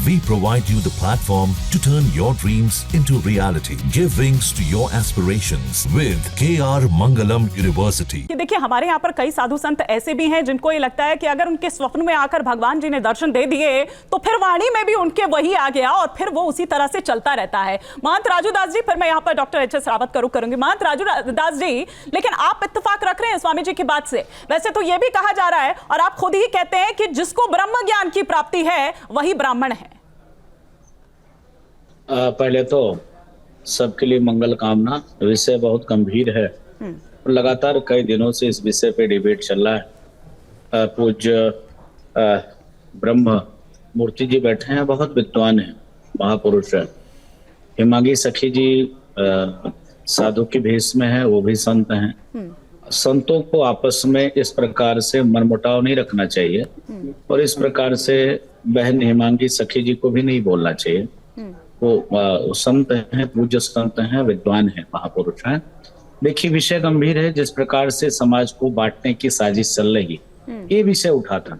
We provide you the platform to turn your dreams into reality. Give wings to your aspirations with KR Mangalam University. देखिए, हमारे यहाँ पर कई साधु संत ऐसे भी हैं जिनको ये लगता है कि अगर उनके स्वप्न में आकर भगवान जी ने दर्शन दे दिए तो फिर वाणी में भी उनके वही आ गया और फिर वो उसी तरह से चलता रहता है। महंत राजू दास जी, फिर मैं यहाँ पर डॉक्टर एच.एस. रावत करूंगी। महंत राजू दास जी, लेकिन आप इत्तेफाक रख रहे हैं स्वामी जी की बात से। वैसे तो ये भी कहा जा रहा है और आप खुद ही कहते हैं कि जिसको ब्रह्म ज्ञान की प्राप्ति है वही ब्राह्मण है। पहले तो सबके लिए मंगल कामना। विषय बहुत गंभीर है, लगातार कई दिनों से इस विषय पे डिबेट चल रहा है। पूज्य ब्रह्म मूर्ति जी बैठे हैं, बहुत विद्वान हैं, महापुरुष है। हेमांगी सखी जी साधु के भेष में है, वो भी संत हैं। संतों को आपस में इस प्रकार से मनमुटाव नहीं रखना चाहिए और इस प्रकार से बहन हेमांगी सखी जी को भी नहीं बोलना चाहिए। वो संत हैं, पूज्य संत हैं, विद्वान हैं, महापुरुष हैं। देखिए, विषय गंभीर है। जिस प्रकार से समाज को बांटने की साजिश चल रही, ये विषय उठा था।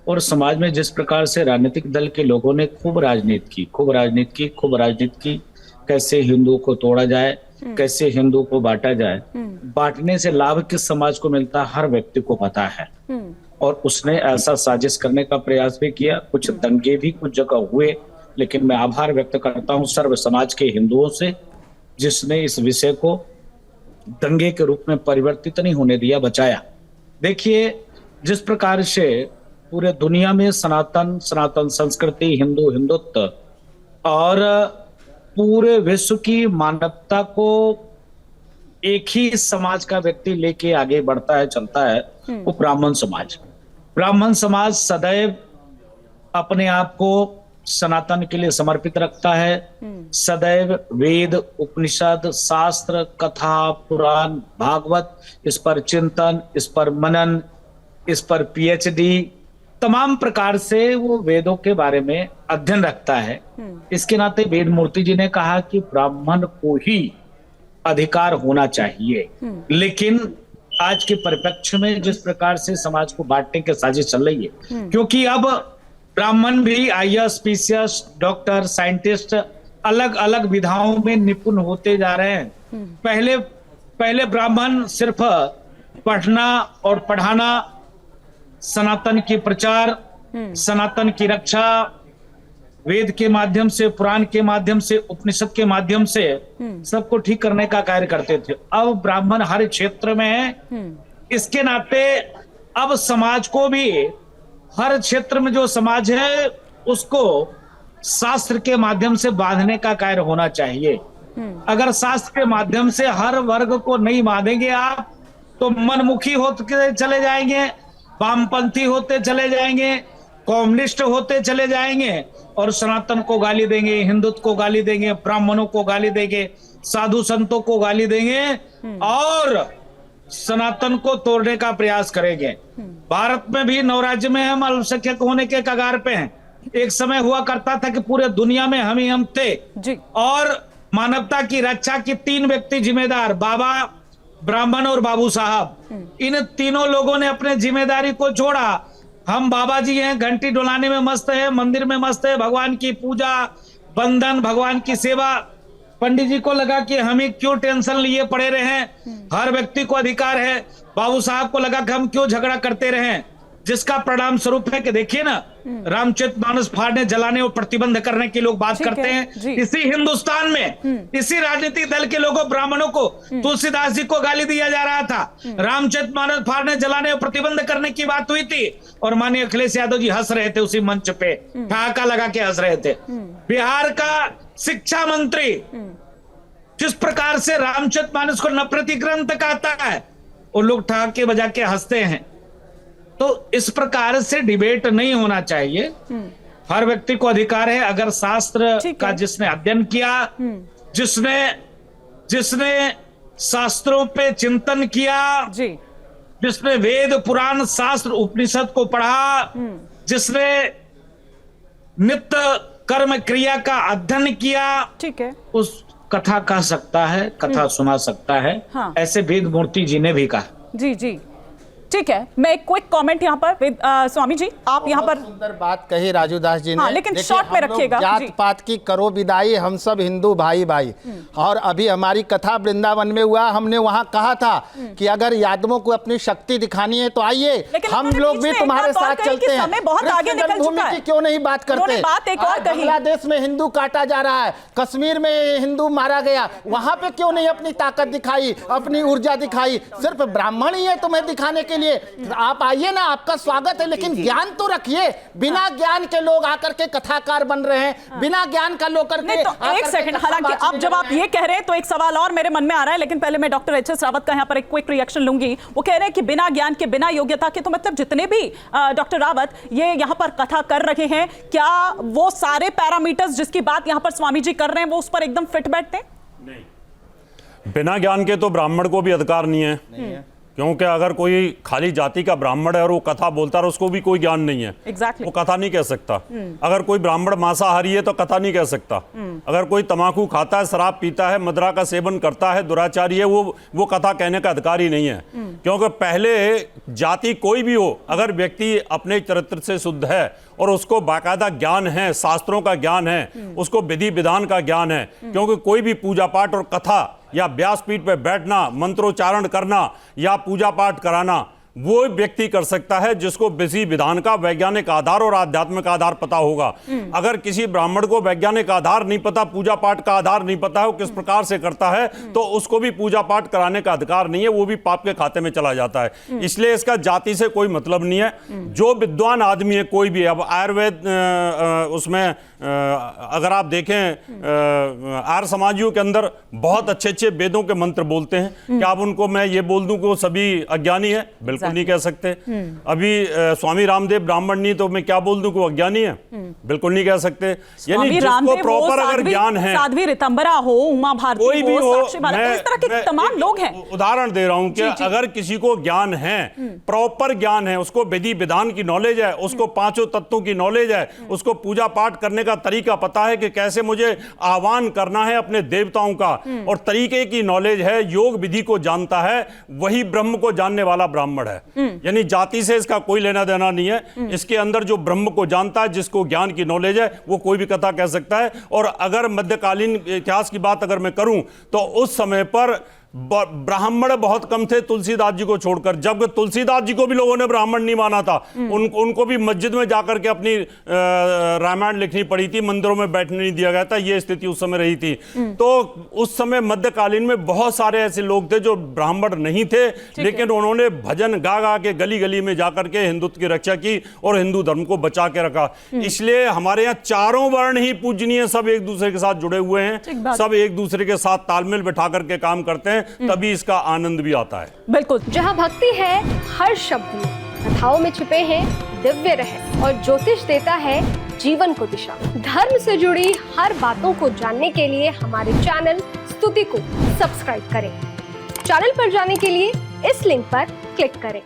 और समाज में जिस प्रकार से राजनीतिक दल के लोगों ने खूब राजनीति की, कैसे हिंदुओं को तोड़ा जाए, कैसे हिंदुओं को बांटा जाए। बांटने से लाभ किस समाज को मिलता है, हर व्यक्ति को पता है। और उसने ऐसा साजिश करने का प्रयास भी किया। कुछ दंगे भी कुछ जगह हुए, लेकिन मैं आभार व्यक्त करता हूँ सर्व समाज के हिंदुओं से, जिसने इस विषय को दंगे के रूप में परिवर्तित नहीं होने दिया, बचाया। देखिए, जिस प्रकार से पूरे दुनिया में सनातन संस्कृति, हिंदुत्व और पूरे विश्व की मानवता को एक ही समाज का व्यक्ति लेके आगे बढ़ता है, चलता है, वो ब्राह्मण समाज सदैव अपने आप को सनातन के लिए समर्पित रखता है। सदैव वेद, उपनिषद, शास्त्र, कथा, पुराण, भागवत, इस पर चिंतन, इस पर मनन, इस पर पीएचडी, तमाम प्रकार से वो वेदों के बारे में अध्ययन रखता है। इसके नाते वेद मूर्ति जी ने कहा कि ब्राह्मण को ही अधिकार होना चाहिए। लेकिन आज के परिप्रेक्ष्य में जिस प्रकार से समाज को बांटने की साजिश चल रही है, क्योंकि अब ब्राह्मण भी आईएएस, पीसीएस, डॉक्टर, साइंटिस्ट अलग अलग विधाओं में निपुण होते जा रहे हैं। पहले ब्राह्मण सिर्फ पढ़ना और पढ़ाना, सनातन की प्रचार, सनातन की रक्षा, वेद के माध्यम से, पुराण के माध्यम से, उपनिषद के माध्यम से सबको ठीक करने का कार्य करते थे। अब ब्राह्मण हर क्षेत्र में है। इसके नाते अब समाज को भी, हर क्षेत्र में जो समाज है उसको शास्त्र के माध्यम से बांधने का कार्य होना चाहिए। अगर शास्त्र के माध्यम से हर वर्ग को नहीं बांधेंगे आप, तो मनमुखी होते चले जाएंगे, वामपंथी होते चले जाएंगे, कम्युनिस्ट होते चले जाएंगे और सनातन को गाली देंगे, हिंदुत्व को गाली देंगे, ब्राह्मणों को गाली देंगे, साधु संतों को गाली देंगे और सनातन को तोड़ने का प्रयास करेंगे। भारत में भी नवराज्य में हम अल्पसंख्यक होने के कगार पे हैं। एक समय हुआ करता था कि पूरे दुनिया में हम ही हम थे जी। और मानवता की रक्षा की 3 व्यक्ति जिम्मेदार, बाबा, ब्राह्मण और बाबू साहब। इन तीनों लोगों ने अपने जिम्मेदारी को छोड़ा। हम बाबा जी हैं, घंटी डुलाने में मस्त है, मंदिर में मस्त है, भगवान की पूजा, बंधन, भगवान की सेवा। पंडित जी को लगा कि हम ही क्यों टेंशन लिए पड़े रहे, हर व्यक्ति को अधिकार है। बाबू साहब को लगा कि हम क्यों झगड़ा करते रहे, जिसका परिणाम स्वरूप है कि देखिए ना, रामचरितमानस फाड़ने, जलाने और प्रतिबंध करने की लोग बात करते हैं। इसी हिंदुस्तान में इसी राजनीतिक दल के लोगों, ब्राह्मणों को, तुलसीदास जी को गाली दिया जा रहा था। रामचरितमानस फाड़ने, जलाने और प्रतिबंध करने की बात हुई थी और माननीय अखिलेश यादव जी हंस रहे थे, उसी मंच पे ठहाका लगा के हंस रहे थे। बिहार का शिक्षा मंत्री जिस प्रकार से रामचरितमानस को नफरती ग्रंथ कहता है, वो लोग ठहाके बजा के हंसते हैं। तो इस प्रकार से डिबेट नहीं होना चाहिए। हर व्यक्ति को अधिकार है, अगर शास्त्र का जिसने अध्ययन किया, जिसने शास्त्रों पे चिंतन किया, जिसने वेद, पुराण, शास्त्र, उपनिषद को पढ़ा, जिसने नित्य कर्म क्रिया का अध्ययन किया, ठीक है, उस कथा कह सकता है, कथा सुना सकता है। हाँ। ऐसे वेद मूर्ति जी ने भी कहा। जी जी। ठीक है, मैं एक क्विक कमेंट यहाँ पर स्वामी जी, आप यहाँ पर सुंदर बात कही राजू दास जी ने। हाँ, लेकिन देखिए, शॉर्ट में हम लोग रखिएगा जात जी। पात की करो विदाई, हम सब हिंदू भाई भाई। और अभी हमारी कथा वृंदावन में हुआ, हमने वहाँ कहा था कि अगर यादवों को अपनी शक्ति दिखानी है तो आइए, लेकिन हम उन्होंने लोग बीच भी में तुम्हारे एक बात और साथ कही कि चलते हैं। समय बहुत आगे कृष्ण निकल जन्मभूमि चुका है। की क्यों नहीं बात करते? उन्होंने बात एक और आज कही। बांग्लादेश में हिंदू काटा जा रहा है, कश्मीर में हिंदू मारा गया, वहां पे क्यों नहीं अपनी ताकत दिखाई, अपनी ऊर्जा दिखाई? सिर्फ ब्राह्मण ही है तुम्हें दिखाने के लिए? आप आइए ना, आपका स्वागत है, लेकिन ज्ञान तो रखिए। बिना ज्ञान के लोग आकर के कथाकार बन रहे हैं, बिना ज्ञान का लोग करके नहीं, तो एक सेकंड, हालांकि अब जब आप ये कह रहे हैं तो एक सवाल और मेरे मन में आ रहा है, लेकिन पहले मैं डॉक्टर एच.एस. रावत का यहाँ पर एक क्विक रिएक्शन लूंगी। वो कह रहे हैं कि बिना ज्ञान के, बिना योग्यता के, तो मतलब जितने भी डॉक्टर रावत ये यहाँ पर कथा कर रहे हैं, क्या वो सारे पैरामीटर्स जिसकी बात यहाँ पर स्वामी जी कर रहे हैं वो उस पर एकदम फिट बैठते हैं? नहीं, बिना ज्ञान के तो ब्राह्मण को भी अधिकार नहीं है। क्योंकि अगर कोई खाली जाति का ब्राह्मण है और वो कथा बोलता है, उसको भी कोई ज्ञान नहीं है। Exactly. वो कथा नहीं कह सकता। अगर कोई ब्राह्मण मांसाहारी है तो कथा नहीं कह सकता। अगर कोई तंबाकू खाता है, शराब पीता है, मदिरा का सेवन करता है, दुराचारी है, वो कथा कहने का अधिकार ही नहीं है। क्योंकि पहले जाति कोई भी हो, अगर व्यक्ति अपने चरित्र से शुद्ध है और उसको बाकायदा ज्ञान है, शास्त्रों का ज्ञान है, उसको विधि विधान का ज्ञान है, क्योंकि कोई भी पूजा पाठ और कथा या व्यासपीठ पर बैठना, मंत्रोच्चारण करना या पूजा पाठ कराना, वो व्यक्ति कर सकता है जिसको विधि विधान का वैज्ञानिक आधार और आध्यात्मिक आधार पता होगा। अगर किसी ब्राह्मण को वैज्ञानिक आधार नहीं पता, पूजा पाठ का आधार नहीं पता है, वो किस प्रकार से करता है, तो उसको भी पूजा पाठ कराने का अधिकार नहीं है, वो भी पाप के खाते में चला जाता है। इसलिए इसका जाति से कोई मतलब नहीं है। जो विद्वान आदमी है कोई भी, अब आयुर्वेद उसमें अगर आप देखें, आर्य समाजियों के अंदर बहुत अच्छे अच्छे वेदों के मंत्र बोलते हैं। क्या अब उनको मैं ये बोल दूं कि वो सभी अज्ञानी है? बिल्कुल नहीं कह सकते। अभी स्वामी रामदेव ब्राह्मण नहीं, तो मैं क्या बोल दूं कि वो अज्ञानी है? बिल्कुल नहीं कह सकते। यानी जिसको प्रॉपर अगर ज्ञान है, साध्वी रितंबरा हो, उमा भारती कोई भी हो, साक्षी भारती, इस तरह के तमाम लोग हैं। उदाहरण दे रहा हूं कि अगर किसी को ज्ञान है, प्रॉपर ज्ञान है, उसको विधि विधान की नॉलेज है, उसको पांचों तत्वों की नॉलेज है, उसको पूजा पाठ करने का तरीका पता है कि कैसे मुझे आह्वान करना है अपने देवताओं का, और तरीके की नॉलेज है, योग विधि को जानता है, वही ब्रह्म को जानने वाला ब्राह्मण है। यानी जाति से इसका कोई लेना देना नहीं है। इसके अंदर जो ब्रह्म को जानता है, जिसको ज्ञान की नॉलेज है, वो कोई भी कथा कह सकता है। और अगर मध्यकालीन इतिहास की बात अगर मैं करूं, तो उस समय पर ब्राह्मण बहुत कम थे, तुलसीदास जी को छोड़कर। जब तुलसीदास जी को भी लोगों ने ब्राह्मण नहीं माना था, उनको भी मस्जिद में जाकर के अपनी रामायण लिखनी पड़ी थी, मंदिरों में बैठने नहीं दिया गया था, ये स्थिति उस समय रही थी। तो उस समय मध्यकालीन में बहुत सारे ऐसे लोग थे जो ब्राह्मण नहीं थे, लेकिन उन्होंने भजन गा गा के गली गली में जाकर के हिंदुत्व की रक्षा की और हिंदू धर्म को बचा के रखा। इसलिए हमारे यहाँ चारों वर्ण ही पूजनीय, सब एक दूसरे के साथ जुड़े हुए हैं, सब एक दूसरे के साथ तालमेल बैठा करके काम करते हैं, तभी इसका आनंद भी आता है। बिल्कुल, जहाँ भक्ति है हर शब्द में, कथाओं में छिपे हैं दिव्य रहस्य, और ज्योतिष देता है जीवन को दिशा। धर्म से जुड़ी हर बातों को जानने के लिए हमारे चैनल स्तुति को सब्सक्राइब करें। चैनल पर जाने के लिए इस लिंक पर क्लिक करें।